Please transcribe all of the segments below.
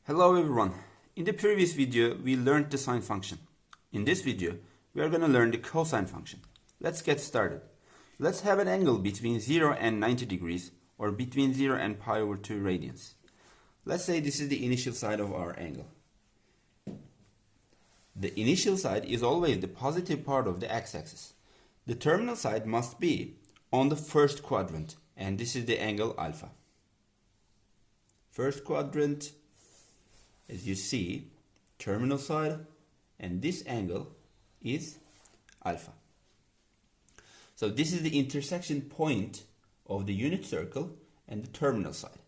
Hello everyone. In the previous video we learned the sine function. In this video we are going to learn the cosine function. Let's get started. Let's have an angle between 0 and 90 degrees or between 0 and pi over 2 radians. Let's say this is the initial side of our angle. The initial side is always the positive part of the x-axis. The terminal side must be on the first quadrant, and this is the angle alpha. First quadrant, as you see, terminal side, and this angle is alpha. So this is the intersection point of the unit circle and the terminal side.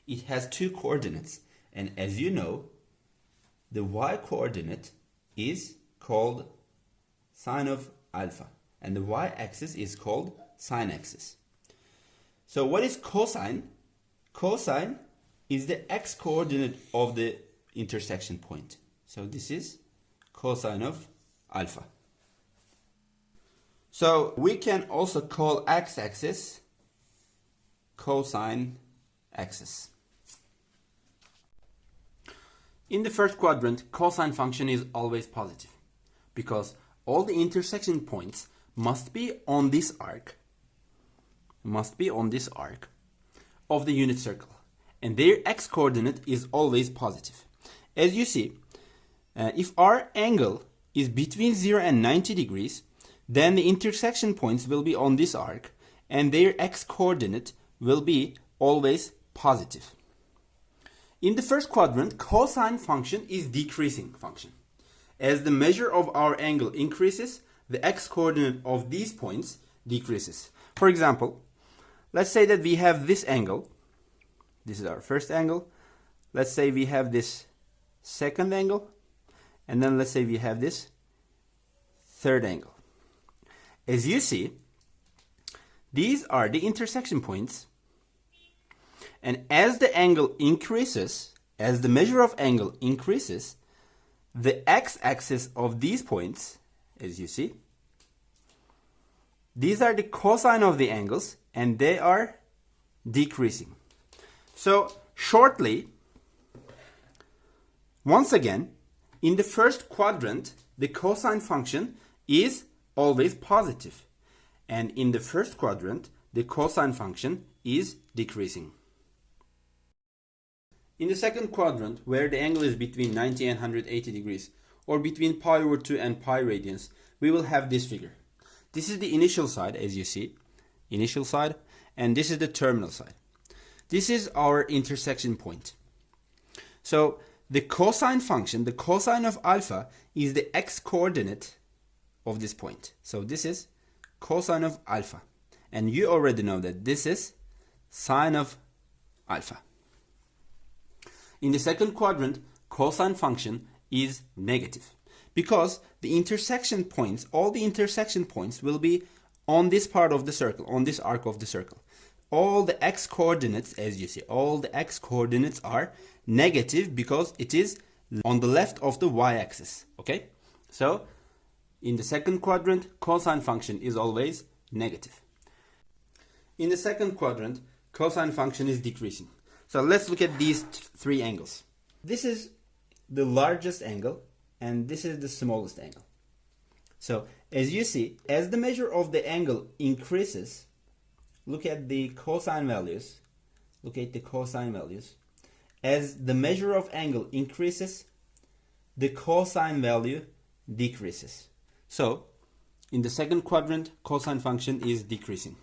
It has two coordinates, and as you know, the y coordinate is called sine of alpha, and the y-axis is called sine axis. So what is cosine? Cosine is the x-coordinate of the intersection point. So this is cosine of alpha. So we can also call x-axis cosine axis. In the first quadrant, cosine function is always positive because all the intersection points must be on this arc, of the unit circle, and their x-coordinate is always positive. As you see, if our angle is between 0 and 90 degrees, then the intersection points will be on this arc, and their x-coordinate will be always positive. In the first quadrant, cosine function is decreasing function. As the measure of our angle increases, the x-coordinate of these points decreases. For example, let's say that we have this angle. This is our first angle. Let's say we have this second angle, and then let's say we have this third angle. As you see, these are the intersection points, and as the angle increases, as the measure of angle increases, the x-axis of these points, as you see, these are the cosine of the angles, and they are decreasing. So shortly, once again, in the first quadrant, the cosine function is always positive, and in the first quadrant, the cosine function is decreasing. In the second quadrant, where the angle is between 90 and 180 degrees, or between pi over 2 and pi radians, we will have this figure. This is the initial side, as you see, initial side, and this is the terminal side. This is our intersection point. So the cosine function, the cosine of alpha, is the x-coordinate of this point. So this is cosine of alpha. And you already know that this is sine of alpha. In the second quadrant, cosine function is negative because the intersection points, all the intersection points will be on this part of the circle, on this arc of the circle. All the x-coordinates, as you see, all the x-coordinates are negative because it is on the left of the y-axis. Okay? So, in the second quadrant, cosine function is always negative. In the second quadrant, cosine function is decreasing. So let's look at these three angles. This is the largest angle, and this is the smallest angle. So as you see, as the measure of the angle increases, look at the cosine values. Look at the cosine values. As the measure of angle increases, the cosine value decreases. So in the second quadrant, cosine function is decreasing.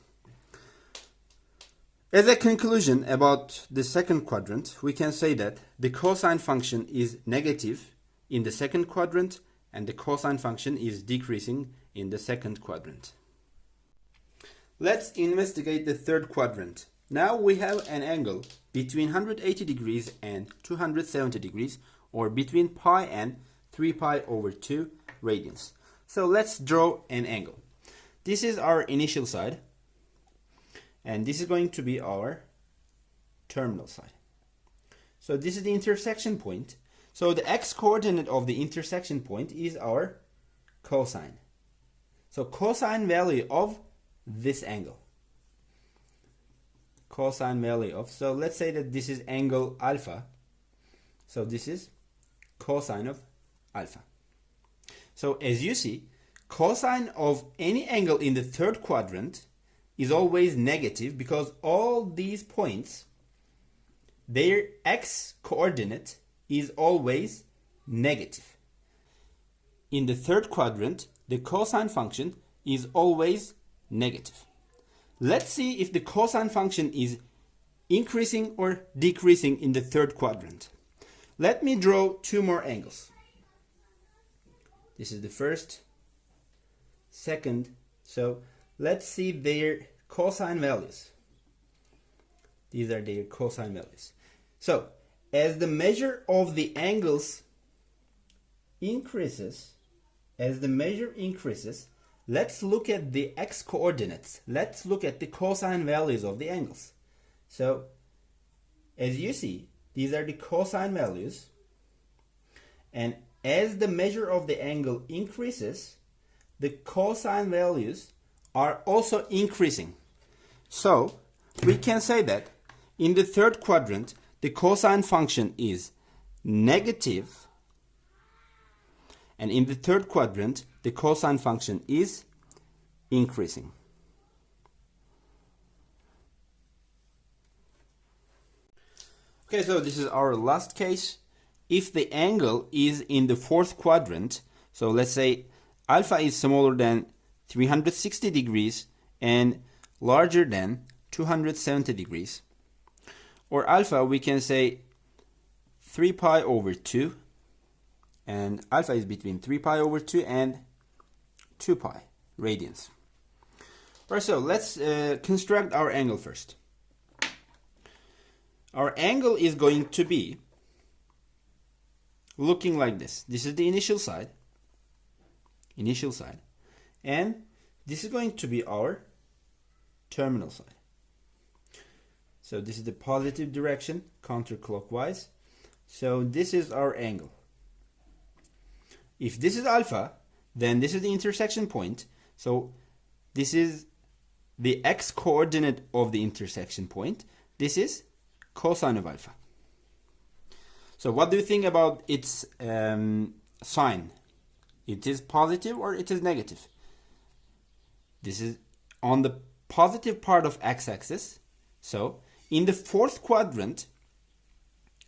As a conclusion about the second quadrant, we can say that the cosine function is negative in the second quadrant, and the cosine function is decreasing in the second quadrant. Let's investigate the third quadrant. Now we have an angle between 180 degrees and 270 degrees, or between pi and 3 pi over 2 radians. So let's draw an angle. This is our initial side, and this is going to be our terminal side. So this is the intersection point. So the x-coordinate of the intersection point is our cosine. So cosine value of this angle. Cosine value of, so let's say that this is angle alpha. So this is cosine of alpha. So as you see, cosine of any angle in the third quadrant is always negative because all these points, their x coordinate is always negative. In the third quadrant, the cosine function is always negative. Let's see if the cosine function is increasing or decreasing in the third quadrant. Let me draw two more angles. This is the first, second. So let's see their cosine values. These are their cosine values. So as the measure of the angles increases, let's look at the x coordinates. Let's look at the cosine values of the angles. So as you see, these are the cosine values, and as the measure of the angle increases, the cosine values are also increasing. So we can say that in the third quadrant, the cosine function is negative, and in the third quadrant, the cosine function is increasing. Okay, so this is our last case. If the angle is in the fourth quadrant, so let's say alpha is smaller than 360 degrees and larger than 270 degrees, or alpha we can say 3 pi over 2, and alpha is between 3 pi over 2 and 2 pi radians. Alright, so let's construct our angle first. Our angle is going to be looking like this. This is the initial side, and this is going to be our terminal side. So this is the positive direction, counterclockwise. So this is our angle. If this is alpha, then this is the intersection point. So this is the x coordinate of the intersection point. This is cosine of alpha. So what do you think about its sign? It is positive or it is negative? This is on the positive part of x-axis. So in the fourth quadrant,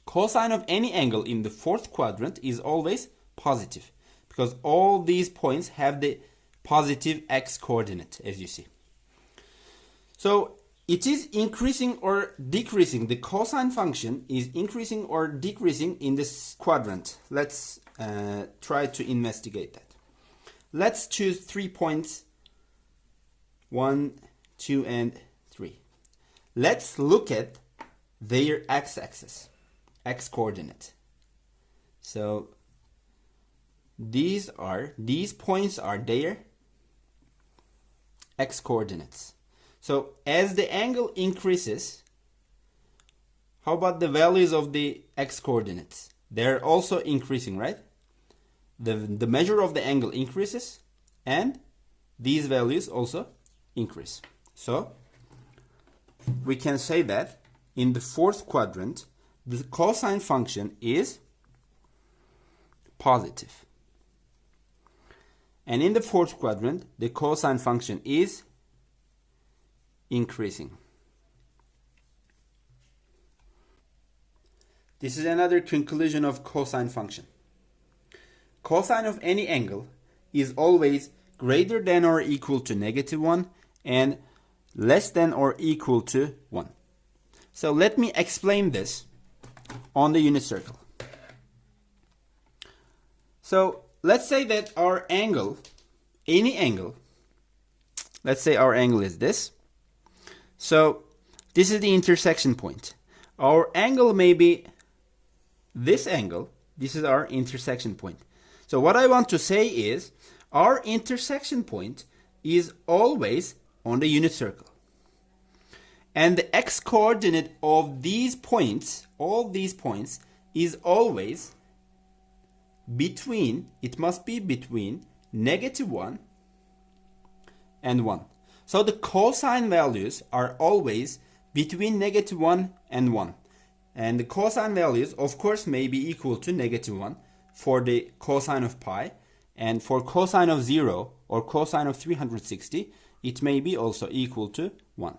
cosine of any angle in the fourth quadrant is always positive, because all these points have the positive x coordinate, as you see. So it is increasing or decreasing. The cosine function is increasing or decreasing in this quadrant. Let's try to investigate that. Let's choose 3 points, 1, 2, and 3. Let's look at their x-axis, x coordinate. So these points are their x coordinates. So as the angle increases, how about the values of the x coordinates? They're also increasing, right? The measure of the angle increases, and these values also increase. So we can say that in the fourth quadrant, the cosine function is positive. And in the fourth quadrant, the cosine function is increasing. This is another conclusion of cosine function. Cosine of any angle is always greater than or equal to -1 and less than or equal to 1. So let me explain this on the unit circle. So let's say that our angle, any angle, let's say our angle is this. So this is the intersection point. Our angle may be this angle. This is our intersection point. So what I want to say is our intersection point is always on the unit circle. And the x coordinate of these points, all these points, is always between, it must be between -1 and 1. So the cosine values are always between -1 and 1. And the cosine values, of course, may be equal to -1 for the cosine of pi. And for cosine of 0 or cosine of 360, it may be also equal to 1.